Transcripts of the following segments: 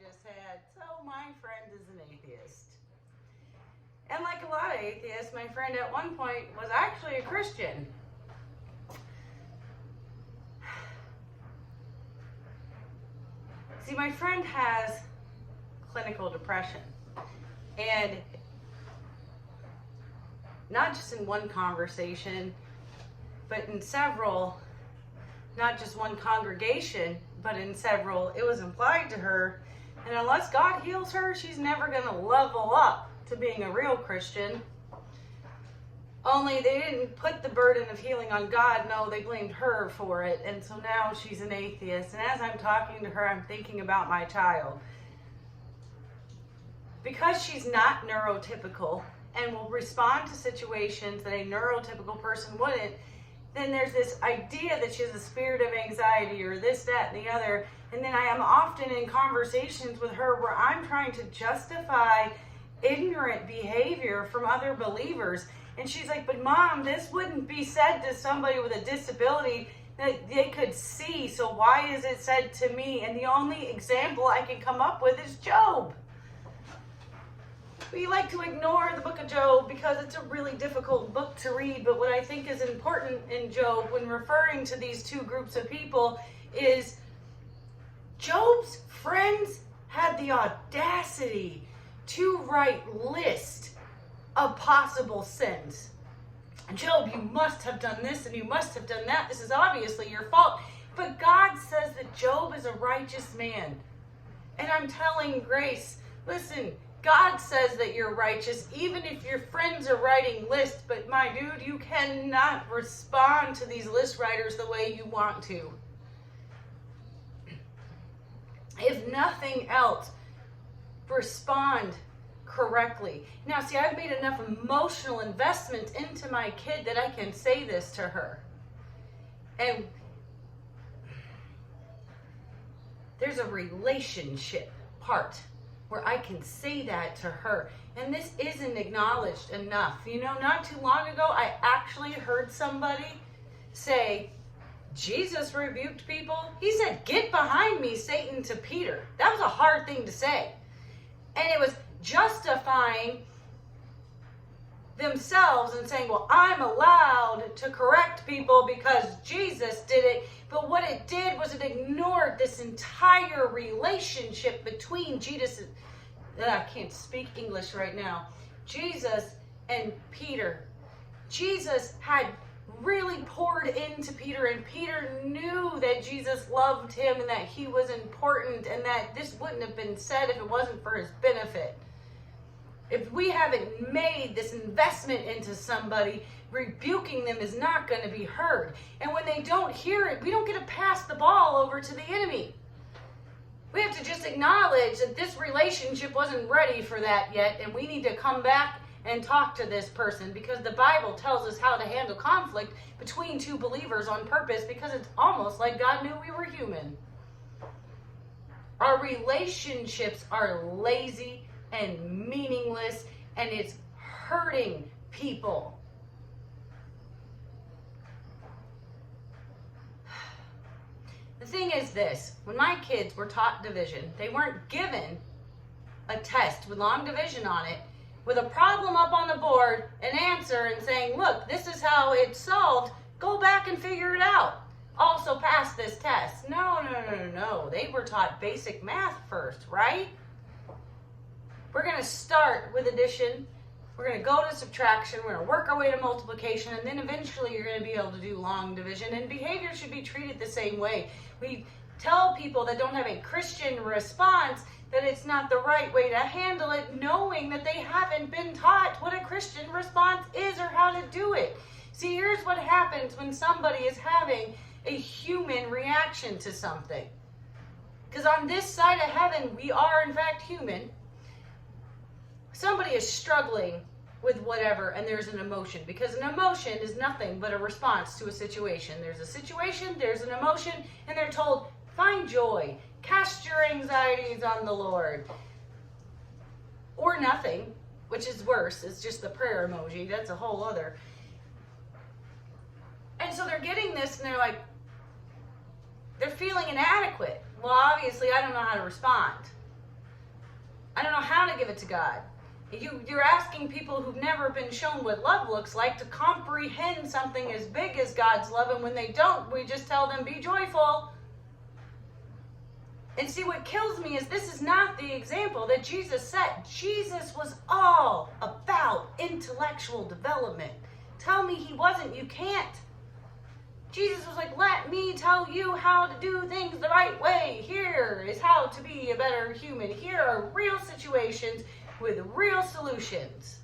just had. So my friend is an atheist. And like a lot of atheists, my friend at one point was actually a Christian. See, my friend has clinical depression. And not just in one conversation, but in several, not just one congregation, but in several, it was implied to her, and unless God heals her, she's never going to level up to being a real Christian. Only they didn't put the burden of healing on God. No, they blamed her for it. And so now she's an atheist. And as I'm talking to her, I'm thinking about my child. Because she's not neurotypical and will respond to situations that a neurotypical person wouldn't, then there's this idea that she has a spirit of anxiety or this, that, and the other. And then I am often in conversations with her where I'm trying to justify ignorant behavior from other believers. And she's like, but Mom, this wouldn't be said to somebody with a disability that they could see. So why is it said to me? And the only example I can come up with is Job. We like to ignore the book of Job because it's a really difficult book to read. But what I think is important in Job when referring to these two groups of people is Job's friends had the audacity to write lists of possible sins. Job, you must have done this and you must have done that. This is obviously your fault. But God says that Job is a righteous man. And I'm telling Grace, listen, God says that you're righteous, even if your friends are writing lists. But my dude, you cannot respond to these list writers the way you want to. If nothing else, respond correctly. Now, see, I've made enough emotional investment into my kid that I can say this to her. And there's a relationship part where I can say that to her. And this isn't acknowledged enough. You know, not too long ago, I actually heard somebody say, Jesus rebuked people. He said, "Get behind me, Satan," to Peter. That was a hard thing to say. And it was justifying themselves and saying, well, I'm allowed to correct people because Jesus did it. But what it did was it ignored this entire relationship between Jesus, I can't speak English right now, Jesus and Peter. Jesus had really poured into Peter, and Peter knew that Jesus loved him and that he was important and that this wouldn't have been said if it wasn't for his benefit. If we haven't made this investment into somebody, rebuking them is not going to be heard. And when they don't hear it, we don't get to pass the ball over to the enemy. We have to just acknowledge that this relationship wasn't ready for that yet, and we need to come back and talk to this person, because the Bible tells us how to handle conflict between two believers on purpose, because it's almost like God knew we were human. Our relationships are lazy and meaningless, and it's hurting people. The thing is this, when my kids were taught division, they weren't given a test with long division on it, with a problem up on the board, an answer, and saying, look, this is how it's solved, go back and figure it out. Also pass this test. No. They were taught basic math first, right? We're going to start with addition. We're going to go to subtraction. We're going to work our way to multiplication. And then eventually you're going to be able to do long division. And behavior should be treated the same way. We tell people that don't have a Christian response that it's not the right way to handle it, knowing that they haven't been taught what a Christian response is or how to do it. See, here's what happens when somebody is having a human reaction to something. Because on this side of heaven, we are in fact human. Somebody is struggling with whatever, and there's an emotion. Because an emotion is nothing but a response to a situation. There's a situation, there's an emotion, and they're told, find joy. Cast your anxieties on the Lord. Or nothing, which is worse. It's just the prayer emoji. That's a whole other. And so they're getting this, and they're like, they're feeling inadequate. Well, obviously, I don't know how to respond. I don't know how to give it to God. You're asking people who've never been shown what love looks like to comprehend something as big as God's love, and when they don't, we just tell them, be joyful. And see, what kills me is this is not the example that Jesus set. Jesus was all about intellectual development. Tell me he wasn't. You can't. Jesus was like, let me tell you how to do things the right way. Here is how to be a better human. Here are real situations with real solutions.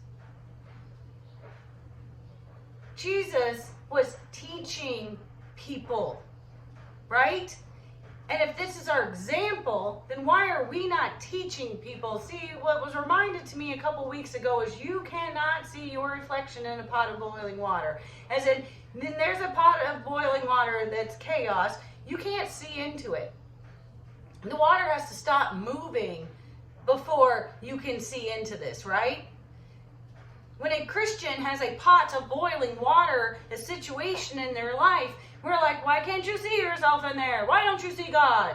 Jesus was teaching people, right? And if this is our example, then why are we not teaching people? See, what was reminded to me a couple weeks ago is you cannot see your reflection in a pot of boiling water. As in, then there's a pot of boiling water that's chaos. You can't see into it. The water has to stop moving before you can see into this, right? When a Christian has a pot of boiling water, a situation in their life, we're like, why can't you see yourself in there? Why don't you see God?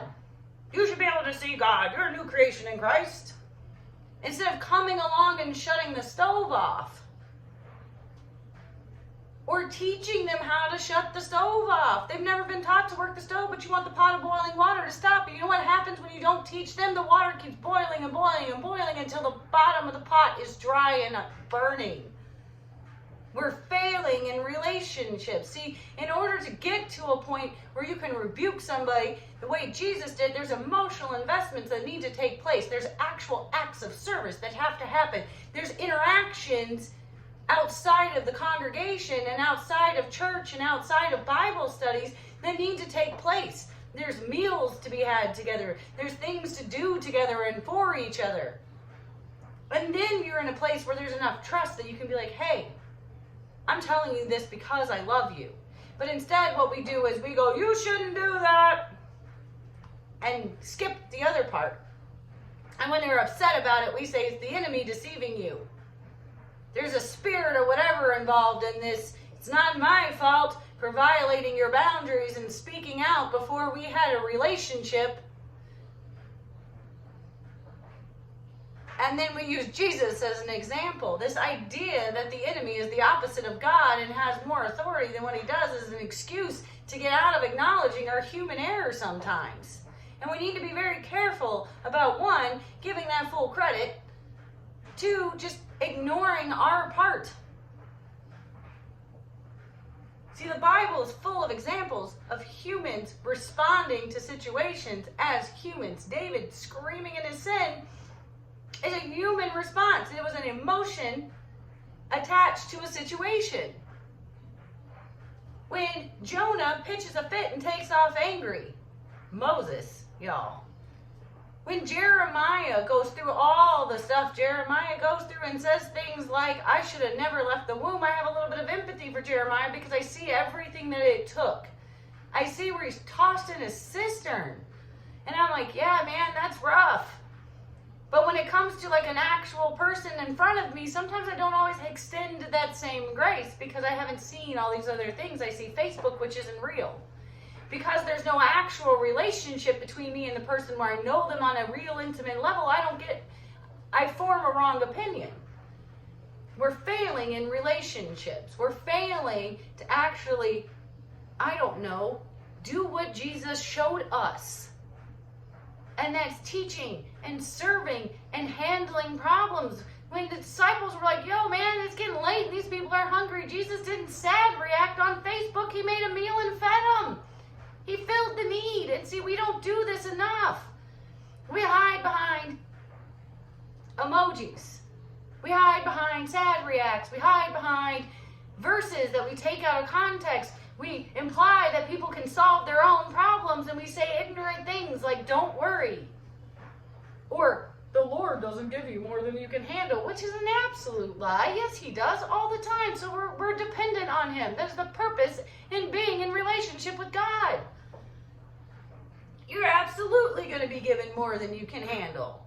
You should be able to see God. You're a new creation in Christ. Instead of coming along and shutting the stove off. Or teaching them how to shut the stove off. They've never been taught to work the stove, but you want the pot of boiling water to stop. But you know what happens when you don't teach them? The water keeps boiling and boiling and boiling until the bottom of the pot is dry and burning. We're failing in relationships. See, in order to get to a point where you can rebuke somebody the way Jesus did, there's emotional investments that need to take place. There's actual acts of service that have to happen. There's interactions outside of the congregation and outside of church and outside of Bible studies that need to take place. There's meals to be had together. There's things to do together and for each other. And then you're in a place where there's enough trust that you can be like, hey, I'm telling you this because I love you. But instead what we do is we go, you shouldn't do that, and skip the other part. And when they're upset about it, we say it's the enemy deceiving you. There's a spirit or whatever involved in this. It's not my fault for violating your boundaries and speaking out before we had a relationship. And then we use Jesus as an example. This idea that the enemy is the opposite of God and has more authority than what he does is an excuse to get out of acknowledging our human error sometimes. And we need to be very careful about, one, giving that full credit, two, just ignoring our part. See, the Bible is full of examples of humans responding to situations as humans. David screaming in his sin is a human response. It was an emotion attached to a situation. When Jonah pitches a fit and takes off angry, Moses, y'all. When Jeremiah goes through all the stuff Jeremiah goes through and says things like, I should have never left the womb, I have a little bit of empathy for Jeremiah because I see everything that it took. I see where he's tossed in a cistern. And I'm like, yeah, man, that's rough. But when it comes to like an actual person in front of me, sometimes I don't always extend that same grace because I haven't seen all these other things. I see Facebook, which isn't real. Because there's no actual relationship between me and the person where I know them on a real intimate level, I form a wrong opinion. We're failing in relationships. We're failing to actually, do what Jesus showed us. And that's teaching and serving and handling problems. When the disciples were like, yo, man, it's getting late and these people are hungry. Jesus didn't sad react on Facebook. He made a meal and fed them. He filled the need. And see, we don't do this enough. We hide behind emojis. We hide behind sad reacts. We hide behind verses that we take out of context. We imply that people can solve their own problems, and we say ignorant things like, don't worry. Or, the Lord doesn't give you more than you can handle, which is an absolute lie. Yes, he does all the time, so we're dependent on him. That's the purpose in being in relationship with God. You're absolutely going to be given more than you can handle.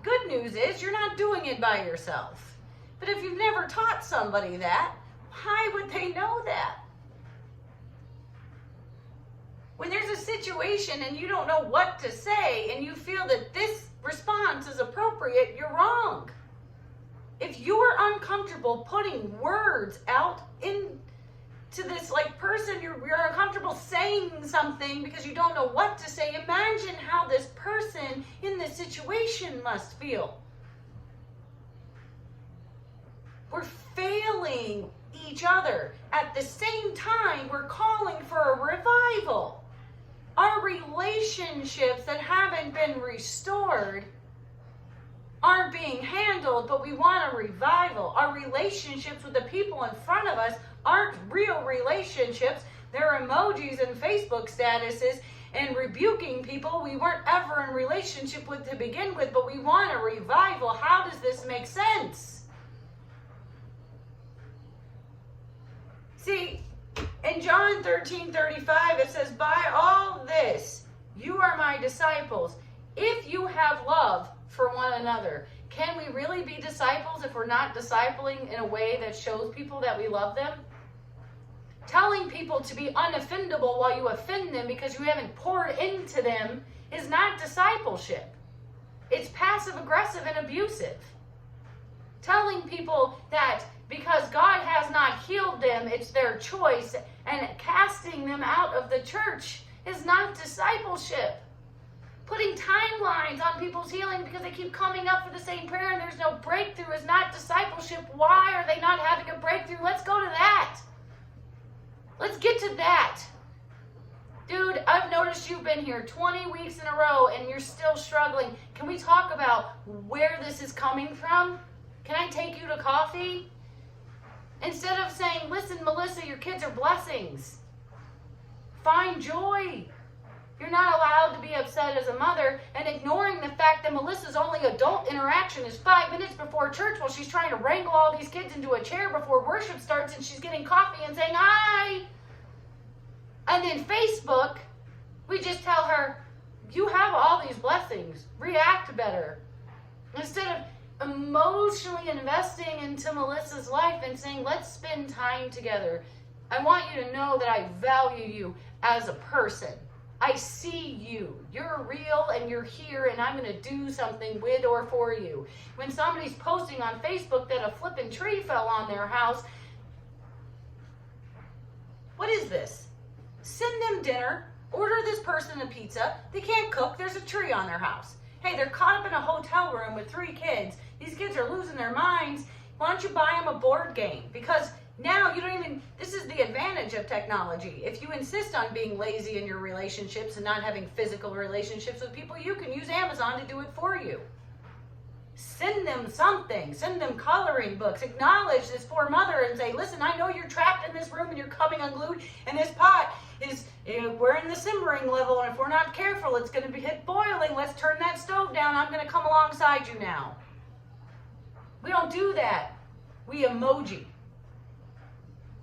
Good news is you're not doing it by yourself. But if you've never taught somebody that, why would they know that? When there's a situation and you don't know what to say and you feel that this response is appropriate, you're wrong. If you're uncomfortable putting words out into this person, you're uncomfortable saying something because you don't know what to say, imagine how this person in this situation must feel. We're failing each other. At the same time, we're calling for a revival. Our relationships that haven't been restored aren't being handled, but we want a revival. Our relationships with the people in front of us aren't real relationships. They're emojis and Facebook statuses and rebuking people we weren't ever in relationship with to begin with, but we want a revival. How does this make sense? See, in John 13:35, it says, by all this, you are my disciples, if you have love for one another. Can we really be disciples if we're not discipling in a way that shows people that we love them? Telling people to be unoffendable while you offend them because you haven't poured into them is not discipleship. It's passive aggressive and abusive. Telling people that because God has not healed them, it's their choice, and casting them out of the church is not discipleship. Putting timelines on people's healing because they keep coming up for the same prayer and there's no breakthrough is not discipleship. Why are they not having a breakthrough? Let's go to that. Let's get to that. Dude, I've noticed you've been here 20 weeks in a row and you're still struggling. Can we talk about where this is coming from? Can I take you to coffee? Instead of saying, listen, Melissa, your kids are blessings. Find joy. You're not allowed to be upset as a mother and ignoring the fact that Melissa's only adult interaction is 5 minutes before church while she's trying to wrangle all these kids into a chair before worship starts and she's getting coffee and saying, hi. And then Facebook, we just tell her, you have all these blessings. React better. Instead of emotionally investing into Melissa's life and saying, let's spend time together. I want you to know that I value you as a person. I see you. You're real and you're here and I'm going to do something with or for you. When somebody's posting on Facebook that a flippin' tree fell on their house, what is this? Send them dinner. Order this person a pizza. They can't cook. There's a tree on their house. Hey, they're caught up in a hotel room with 3 kids. These kids are losing their minds. Why don't you buy them a board game? Because now you don't even, this is the advantage of technology. If you insist on being lazy in your relationships and not having physical relationships with people, you can use Amazon to do it for you. Send them something. Send them coloring books. Acknowledge this poor mother and say, listen, I know you're trapped in this room and you're coming unglued and this pot is, we're in the simmering level and if we're not careful, it's going to be hit boiling. Let's turn that stove down. I'm going to come alongside you now. We don't do that. We emoji.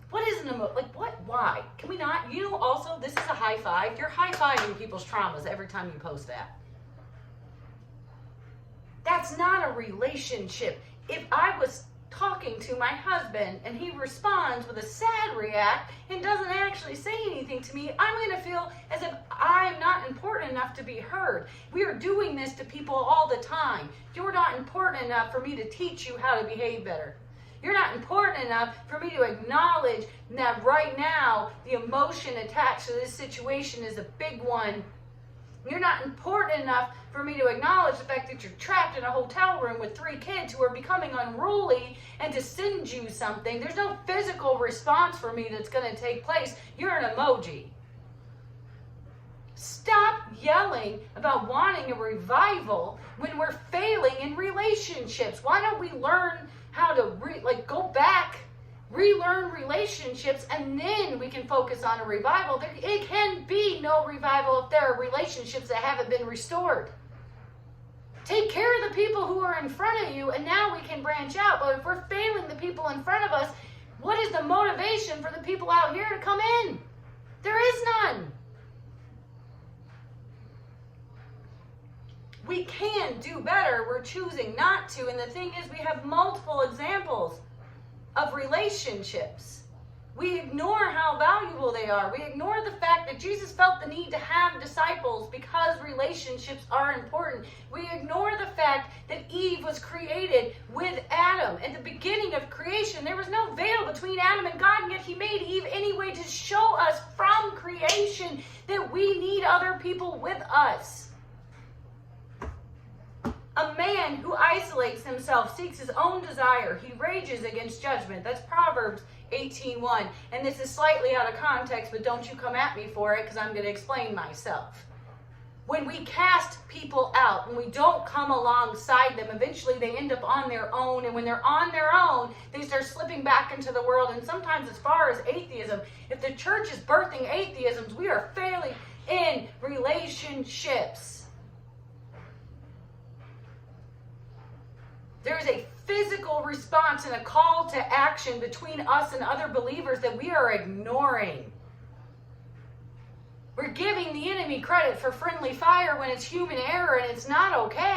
What is an emoji? Like what? Why? Can we not? You know, also, this is a high five. You're high-fiving people's traumas every time you post that. That's not a relationship. If I was talking to my husband and he responds with a sad react and doesn't actually say anything to me, I'm going to feel as if I'm not important enough to be heard. We are doing this to people all the time. You're not important enough for me to teach you how to behave better. You're not important enough for me to acknowledge that right now the emotion attached to this situation is a big one. You're not important enough for me to acknowledge the fact that you're trapped in a hotel room with 3 kids who are becoming unruly and to send you something. There's no physical response for me that's going to take place. You're an emoji. Stop yelling about wanting a revival when we're failing in relationships. Why don't we learn how to go back, relearn relationships, and then we can focus on a revival? It can be no revival if there are relationships that haven't been restored. Take care of the people who are in front of you, and now we can branch out. But if we're failing the people in front of us, what is the motivation for the people out here to come in? There is none. We can do better. We're choosing not to. And the thing is, we have multiple examples of relationships We ignore how valuable they are. We ignore the fact that Jesus felt the need to have disciples because relationships are important. We ignore the fact that Eve was created with Adam. At the beginning of creation, there was no veil between Adam and God, and yet he made Eve anyway to show us from creation that we need other people with us. A man who isolates himself seeks his own desire. He rages against judgment. That's Proverbs 18:1. And this is slightly out of context, but don't you come at me for it, because I'm going to explain myself. When we cast people out, when we don't come alongside them, eventually they end up on their own. And when they're on their own, they start slipping back into the world. And sometimes as far as atheism, if the church is birthing atheisms, we are failing in relationships. There is a physical response and a call to action between us and other believers that we are ignoring. We're giving the enemy credit for friendly fire when it's human error, and it's not okay.